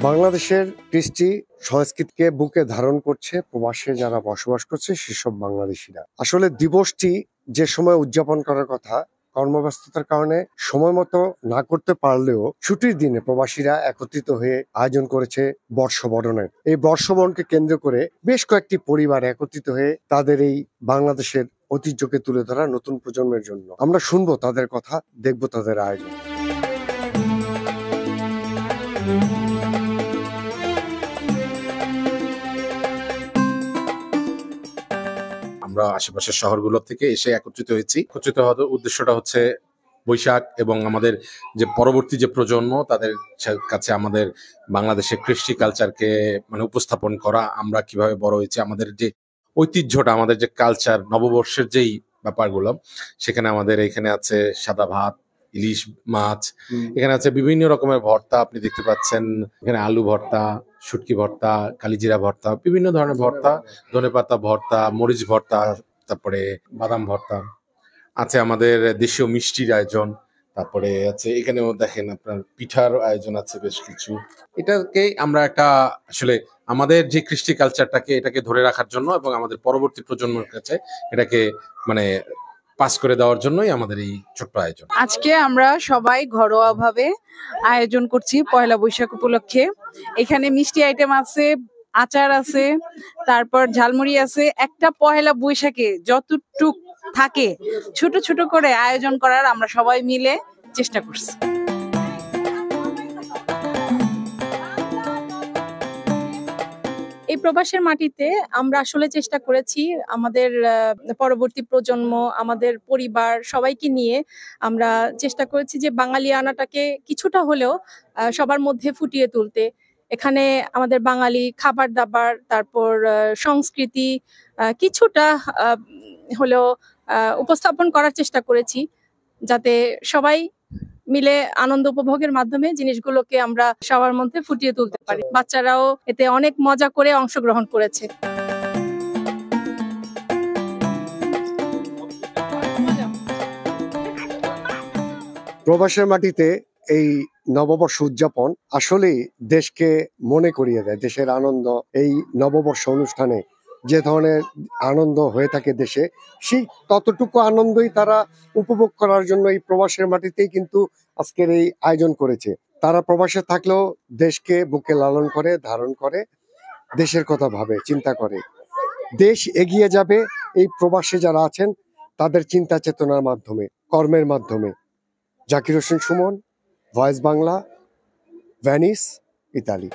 বাংলাদেশের কৃষ্টি সংস্কৃতিকে বুকে ধারণ করছে প্রবাসে যারা বসবাস করছে সেসব বাংলাদেশিরা। আসলে দিবসটি যে সময় উদযাপন করার কথা, কর্মব্যস্ততার কারণে সময় মতো না করতে পারলেও ছুটির দিনে প্রবাসীরা একত্রিত হয়ে আয়োজন করেছে বর্ষবরণের। এই বর্ষবরণকে কেন্দ্র করে বেশ কয়েকটি পরিবার একত্রিত হয়ে তাদের এই বাংলাদেশের ঐতিহ্যকে তুলে ধরা নতুন প্রজন্মের জন্য। আমরা শুনবো তাদের কথা, দেখবো তাদের আয়োজন। আমরা আশেপাশের শহরগুলো থেকে এসে একত্রিত হয়েছি। একত্রিত হওয়ার উদ্দেশ্যটা হচ্ছে বৈশাখ এবং আমাদের যে পরবর্তী যে প্রজন্ম তাদের কাছে আমাদের বাংলাদেশের কৃষ্টি কালচারকে মানে উপস্থাপন করা। আমরা কিভাবে বড় হয়েছি, আমাদের যে ঐতিহ্যটা, আমাদের যে কালচার, নববর্ষের যেই ব্যাপারগুলো, সেখানে আমাদের এখানে আছে সাদা ভাত, ইলিশ মাছ, এখানে আছে বিভিন্ন রকমের ভর্তা। আপনি দেখতে পাচ্ছেন এখানে আলু ভর্তা, শুটকি ভর্তা, কালিজিরা ভর্তা, বিভিন্ন ধরনের ভর্তা, ধনেপাতা ভর্তা, মরিচ ভর্তা, তারপরে বাদাম ভর্তা আছে। আমাদের দেশীয় মিষ্টির আয়োজন, তারপরে আছে এখানেও দেখেন আপনার পিঠার আয়োজন আছে বেশ কিছু। এটাকে আমরা একটা আসলে আমাদের যে কৃষ্টি কালচারটাকে এটাকে ধরে রাখার জন্য এবং আমাদের পরবর্তী প্রজন্মের কাছে এটাকে মানে পাস করে দেওয়ার জন্যই আমাদের এই ছোট্ট আয়োজন। আজকে আমরা সবাই ঘরোয়া ভাবে আয়োজন করছি পয়লা বৈশাখ উপলক্ষে। এখানে মিষ্টি আইটেম আছে, আচার আছে, তারপর ঝালমুড়ি আছে। একটা পয়লা বৈশাখে যতটুক থাকে ছোট ছোট করে আয়োজন করার আমরা সবাই মিলে চেষ্টা করছি। এই প্রবাসের মাটিতে আমরা আসলে চেষ্টা করেছি আমাদের পরবর্তী প্রজন্ম, আমাদের পরিবার সবাইকে নিয়ে আমরা চেষ্টা করেছি যে বাঙালিয়ানাটাকে কিছুটা হলেও সবার মধ্যে ফুটিয়ে তুলতে। এখানে আমাদের বাঙালি খাবার দাবার, তারপর সংস্কৃতি কিছুটা হলেও উপস্থাপন করার চেষ্টা করেছি, যাতে সবাই মিলে আনন্দ উপভোগের মাধ্যমে জিনিসগুলোকে আমরা সবার মধ্যে ফুটিয়ে তুলতে পারি। বাচ্চারাও এতে অনেক মজা করে অংশগ্রহণ করেছে। প্রবাসের মাটিতে এই নববর্ষ উদযাপন আসলেই দেশকে মনে করিয়ে দেয় দেশের আনন্দ। এই নববর্ষ অনুষ্ঠানে যে ধরনের আনন্দ হয়ে থাকে দেশে, সেই ততটুকু আনন্দই তারা উপভোগ করার জন্য এই প্রবাসের মাটিতেই কিন্তু আজকের এই আয়োজন করেছে। তারা প্রবাসে থাকলেও দেশকে বুকে লালন করে, ধারণ করে, দেশের কথা ভাবে, চিন্তা করে। দেশ এগিয়ে যাবে এই প্রবাসে যারা আছেন তাদের চিন্তা চেতনার মাধ্যমে, কর্মের মাধ্যমে। Zakir Hossain Suman, voice Bangla, Venice, Italy.